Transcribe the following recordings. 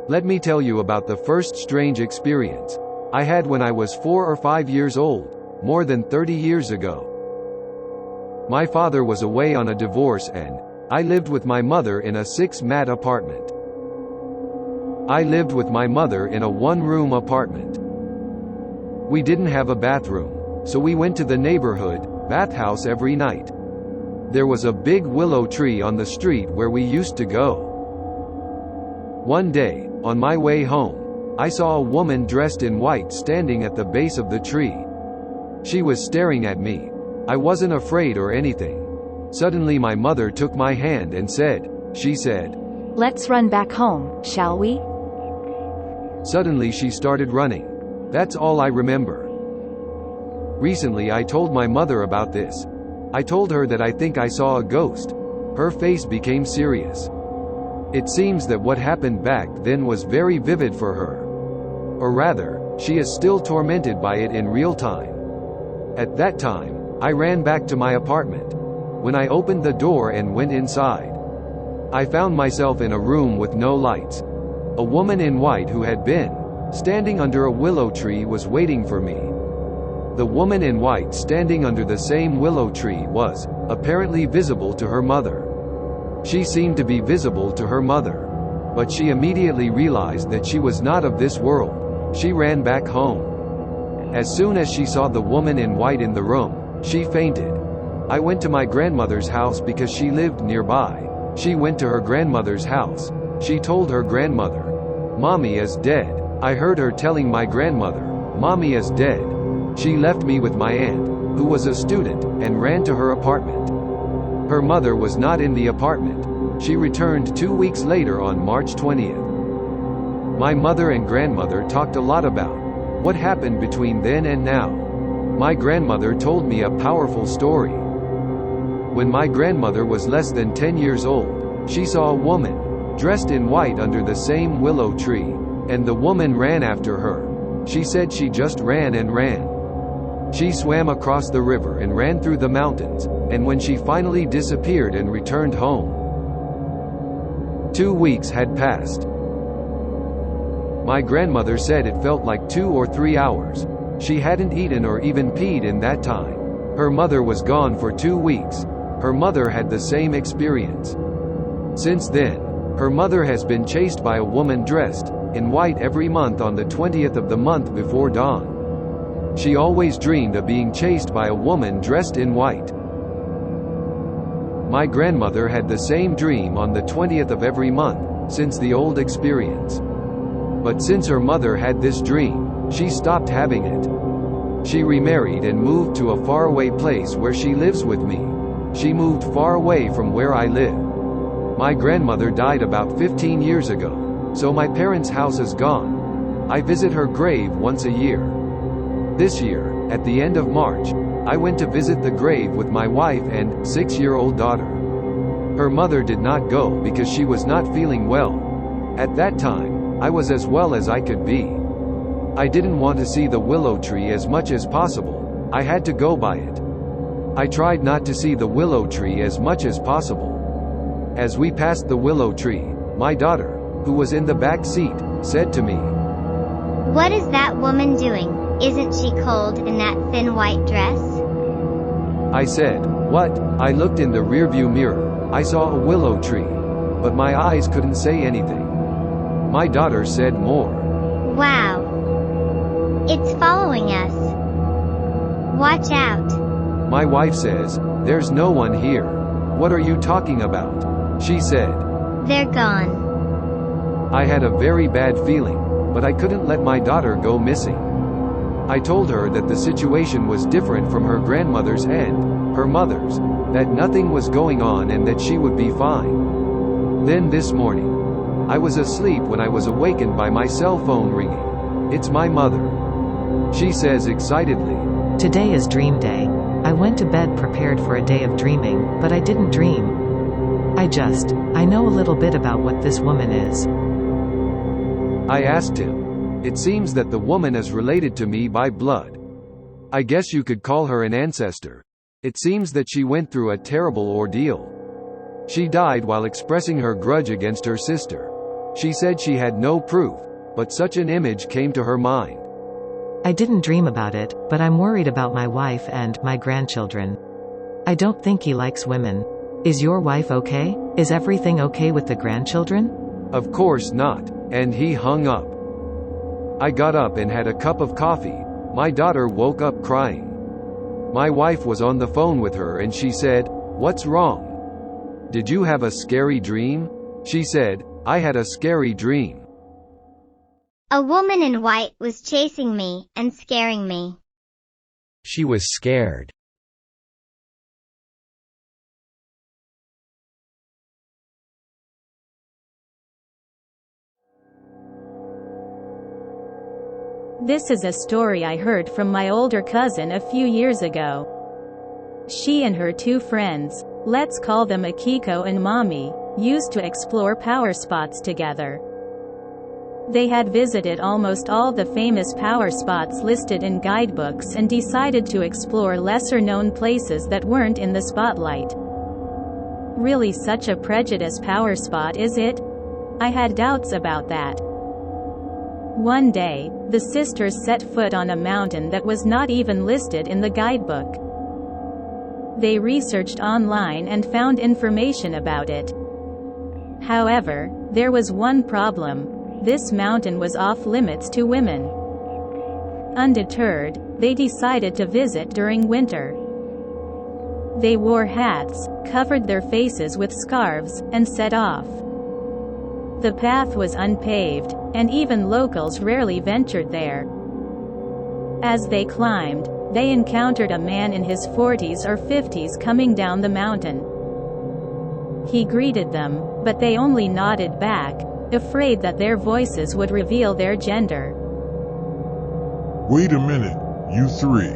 Let me tell you about the first strange experience I had when I was 4 or 5 years old, more than 30 years ago. My father was away on a divorce and I lived with my mother in a 6-mat apartment. I lived with my mother in a 1-room apartment. We didn't have a bathroom, so we went to the neighborhood bathhouse every night. There was a big willow tree on the street where we used to go. One day, on my way home, I saw a woman dressed in white standing at the base of the tree. She was staring at me. I wasn't afraid or anything. Suddenly my mother took my hand and she said, "Let's run back home, shall we?" Suddenly she started running. That's all I remember. Recently I told my mother about this. I told her that I think I saw a ghost. Her face became serious. It seems that what happened back then was very vivid for her. Or rather, she is still tormented by it in real time. At that time, I ran back to my apartment. When I opened the door and went inside, I found myself in a room with no lights. A woman in white who had been standing under a willow tree was waiting for me. The woman in white standing under the same willow tree was apparently visible to her mother. She seemed to be visible to her mother. But she immediately realized that she was not of this world. She ran back home. As soon as she saw the woman in white in the room, she fainted. I went to my grandmother's house because she lived nearby. She went to her grandmother's house. She told her grandmother, "Mommy is dead." I heard her telling my grandmother, "Mommy is dead." She left me with my aunt, who was a student, and ran to her apartment. Her mother was not in the apartment. She returned 2 weeks later on March 20th. My mother and grandmother talked a lot about what happened between then and now. My grandmother told me a powerful story. When my grandmother was less than 10 years old, she saw a woman dressed in white under the same willow tree, and the woman ran after her. She said she just ran and ran. She swam across the river and ran through the mountains, and when she finally disappeared and returned home, 2 weeks had passed. My grandmother said it felt like 2 or 3 hours. She hadn't eaten or even peed in that time. Her mother was gone for 2 weeks. Her mother had the same experience. Since then, her mother has been chased by a woman dressed in white every month on the 20th of the month before dawn. She always dreamed of being chased by a woman dressed in white. My grandmother had the same dream on the 20th of every month, since the old experience. But since her mother had this dream, she stopped having it. She remarried and moved to a faraway place where she lives with me. She moved far away from where I live. My grandmother died about 15 years ago, so my parents' house is gone. I visit her grave once a year. This year, at the end of March, I went to visit the grave with my wife and 6-year-old daughter. Her mother did not go because she was not feeling well. At that time, I was as well as I could be. I didn't want to see the willow tree as much as possible. I had to go by it. I tried not to see the willow tree as much as possible. As we passed the willow tree, my daughter, who was in the back seat, said to me, "What is that woman doing? Isn't she cold in that thin white dress?" I said, "What?" I looked in the rearview mirror. I saw a willow tree, but my eyes couldn't say anything. My daughter said more. "Wow. It's following us. Watch out." My wife says, "There's no one here. What are you talking about?" She said, "They're gone." I had a very bad feeling, but I couldn't let my daughter go missing. I told her that the situation was different from her grandmother's and her mother's, that nothing was going on and that she would be fine. Then this morning, I was asleep when I was awakened by my cell phone ringing. It's my mother. She says excitedly, "Today is dream day. I went to bed prepared for a day of dreaming, but I didn't dream. I know a little bit about what this woman is." I asked him. It seems that the woman is related to me by blood. I guess you could call her an ancestor. It seems that she went through a terrible ordeal. She died while expressing her grudge against her sister. She said she had no proof, but such an image came to her mind. I didn't dream about it, but I'm worried about my wife and my grandchildren. I don't think he likes women. Is your wife okay? Is everything okay with the grandchildren? Of course not, and he hung up. I got up and had a cup of coffee. My daughter woke up crying. My wife was on the phone with her and she said, "What's wrong? Did you have a scary dream?" She said, "I had a scary dream. A woman in white was chasing me and scaring me. She was scared. This is a story I heard from my older cousin a few years ago. She and her two friends, let's call them Akiko and Mommy, used to explore power spots together. They had visited almost all the famous power spots listed in guidebooks and decided to explore lesser-known places that weren't in the spotlight. Really such a prejudiced power spot, is it? I had doubts about that. One day, the sisters set foot on a mountain that was not even listed in the guidebook. They researched online and found information about it. However, there was one problem. This mountain was off limits to women. Undeterred, they decided to visit during winter. They wore hats, covered their faces with scarves, and set off. The path was unpaved, and even locals rarely ventured there. As they climbed, they encountered a man in his 40s or 50s coming down the mountain. He greeted them, but they only nodded back, afraid that their voices would reveal their gender. "Wait a minute, you three."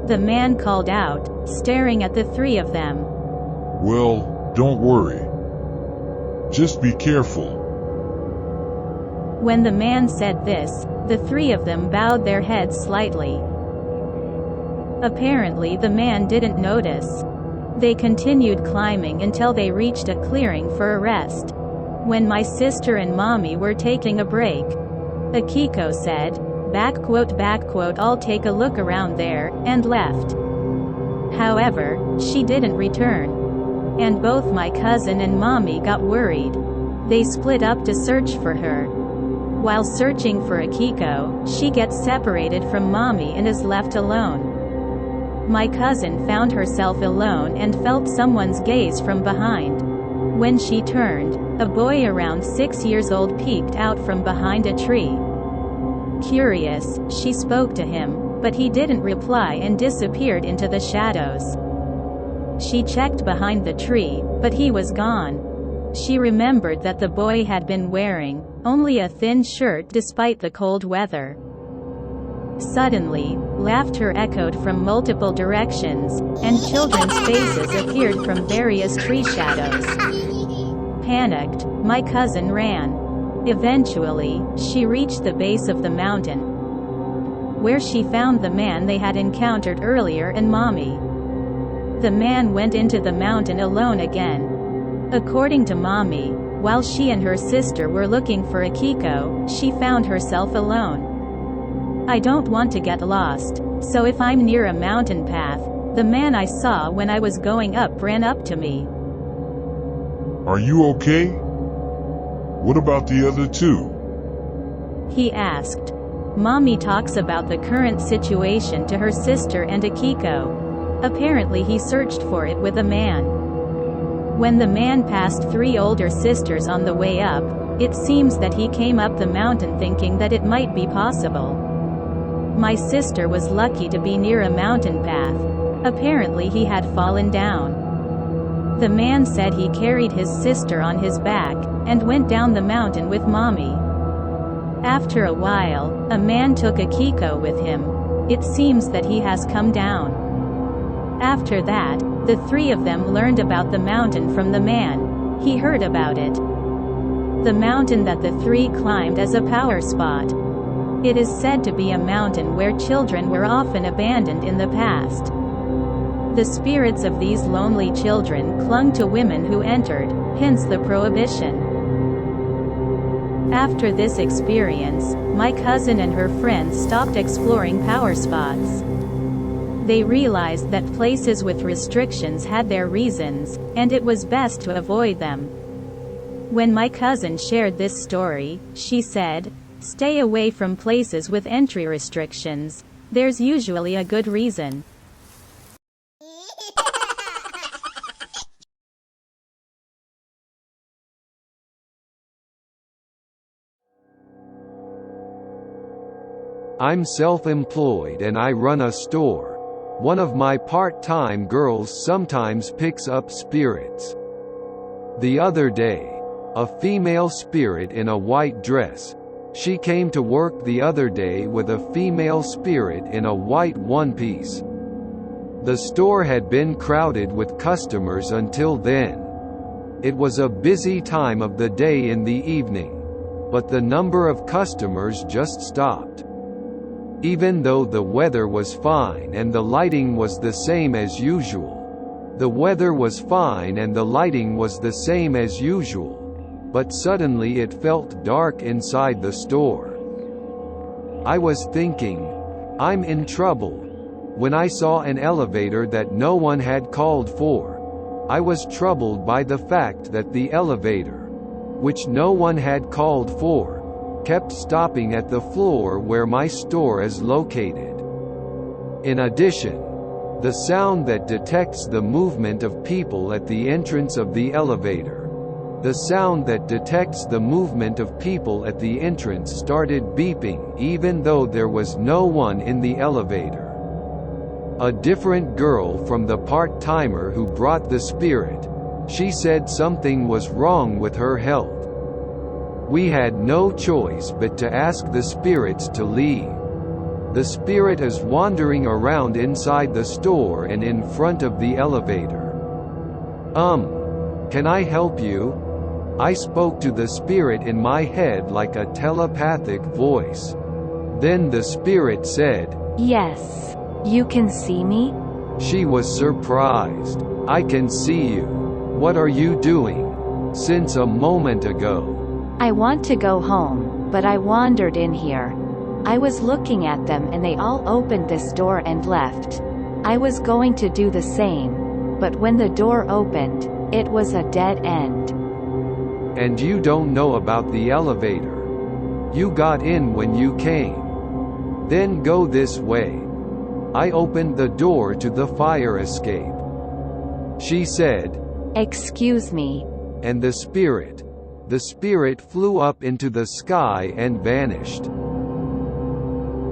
The man called out, staring at the three of them. "Well, don't worry. Just be careful." When the man said this, the three of them bowed their heads slightly. Apparently the man didn't notice. They continued climbing until they reached a clearing for a rest. When my sister and Mommy were taking a break, Akiko said, back quote, "I'll take a look around there," and left. However, she didn't return. And both my cousin and Mommy got worried. They split up to search for her. While searching for Akiko, she gets separated from Mommy and is left alone. My cousin found herself alone and felt someone's gaze from behind. When she turned, a boy around 6 years old peeked out from behind a tree. Curious, she spoke to him, but he didn't reply and disappeared into the shadows. She checked behind the tree, but he was gone. She remembered that the boy had been wearing only a thin shirt despite the cold weather. Suddenly, laughter echoed from multiple directions, and children's faces appeared from various tree shadows. Panicked, my cousin ran. Eventually, she reached the base of the mountain, where she found the man they had encountered earlier and Mommy. The man went into the mountain alone again. According to Mommy, while she and her sister were looking for Akiko, she found herself alone. "I don't want to get lost, so if I'm near a mountain path, the man I saw when I was going up ran up to me." "Are you okay? What about the other two?" he asked. Mommy talks about the current situation to her sister and Akiko. Apparently he searched for it with a man. When the man passed 3 older sisters on the way up, it seems that he came up the mountain thinking that it might be possible. My sister was lucky to be near a mountain path. Apparently he had fallen down. The man said he carried his sister on his back, and went down the mountain with Mommy. After a while, a man took Akiko with him. It seems that he has come down. After that, the 3 of them learned about the mountain from the man. He heard about it. The mountain that the 3 climbed as a power spot. It is said to be a mountain where children were often abandoned in the past. The spirits of these lonely children clung to women who entered, hence the prohibition. After this experience, my cousin and her friends stopped exploring power spots. They realized that places with restrictions had their reasons, and it was best to avoid them. When my cousin shared this story, she said, "Stay away from places with entry restrictions. There's usually a good reason." I'm self-employed and I run a store. One of my part-time girls sometimes picks up spirits. The other day, a female spirit in a white dress. She came to work the other day with a female spirit in a white one-piece. The store had been crowded with customers until then. It was a busy time of the day in the evening, but the number of customers just stopped. Even though the weather was fine and the lighting was the same as usual. The weather was fine and the lighting was the same as usual. But suddenly it felt dark inside the store. I was thinking, I'm in trouble, when I saw an elevator that no one had called for. I was troubled by the fact that the elevator, which no one had called for, kept stopping at the floor where my store is located. In addition, the sound that detects the movement of people at the entrance of the elevator. The sound that detects the movement of people at the entrance started beeping even though there was no one in the elevator. A different girl from the part-timer who brought the spirit, she said something was wrong with her health. We had no choice but to ask the spirits to leave. The spirit is wandering around inside the store and in front of the elevator. Can I help you? I spoke to the spirit in my head like a telepathic voice. Then the spirit said, Yes. You can see me? She was surprised. I can see you. What are you doing? Since a moment ago. I want to go home, but I wandered in here. I was looking at them and they all opened this door and left. I was going to do the same, but when the door opened, it was a dead end. And you don't know about the elevator. You got in when you came. Then go this way. I opened the door to the fire escape. She said, Excuse me. And the spirit flew up into the sky and vanished.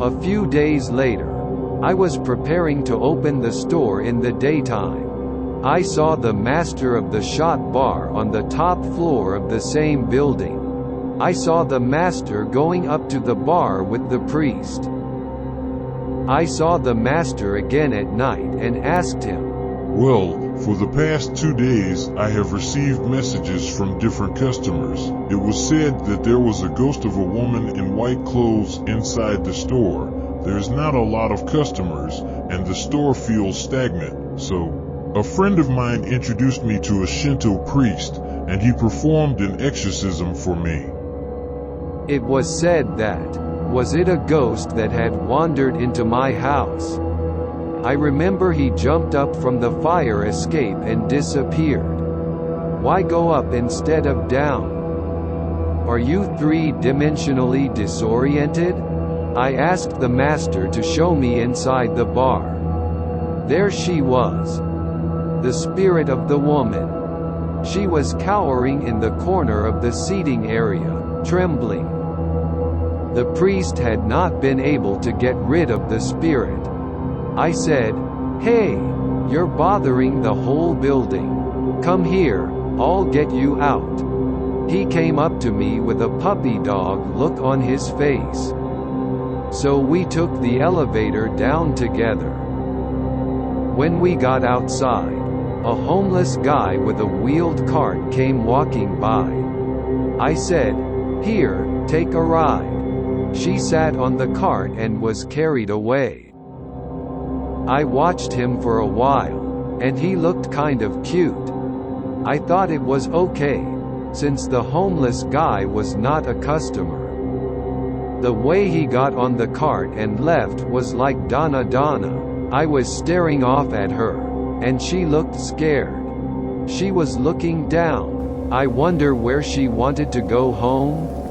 A few days later, I was preparing to open the store in the daytime. I saw the master of the shot bar on the top floor of the same building. I saw the master going up to the bar with the priest. I saw the master again at night and asked him, Well, for the past 2 days, I have received messages from different customers. It was said that there was a ghost of a woman in white clothes inside the store. There's not a lot of customers, and the store feels stagnant, so a friend of mine introduced me to a Shinto priest, and he performed an exorcism for me. It was said that, was it a ghost that had wandered into my house? I remember he jumped up from the fire escape and disappeared. Why go up instead of down? Are you three-dimensionally disoriented? I asked the master to show me inside the bar. There she was. The spirit of the woman. She was cowering in the corner of the seating area, trembling. The priest had not been able to get rid of the spirit. I said, Hey, you're bothering the whole building. Come here, I'll get you out. He came up to me with a puppy dog look on his face. So we took the elevator down together. When we got outside, a homeless guy with a wheeled cart came walking by. I said, Here, take a ride. She sat on the cart and was carried away. I watched him for a while, and he looked kind of cute. I thought it was okay. since the homeless guy was not a customer. The way he got on the cart and left was like Donna Donna. I was staring off at her, and she looked scared. She was looking down. I wonder where she wanted to go home?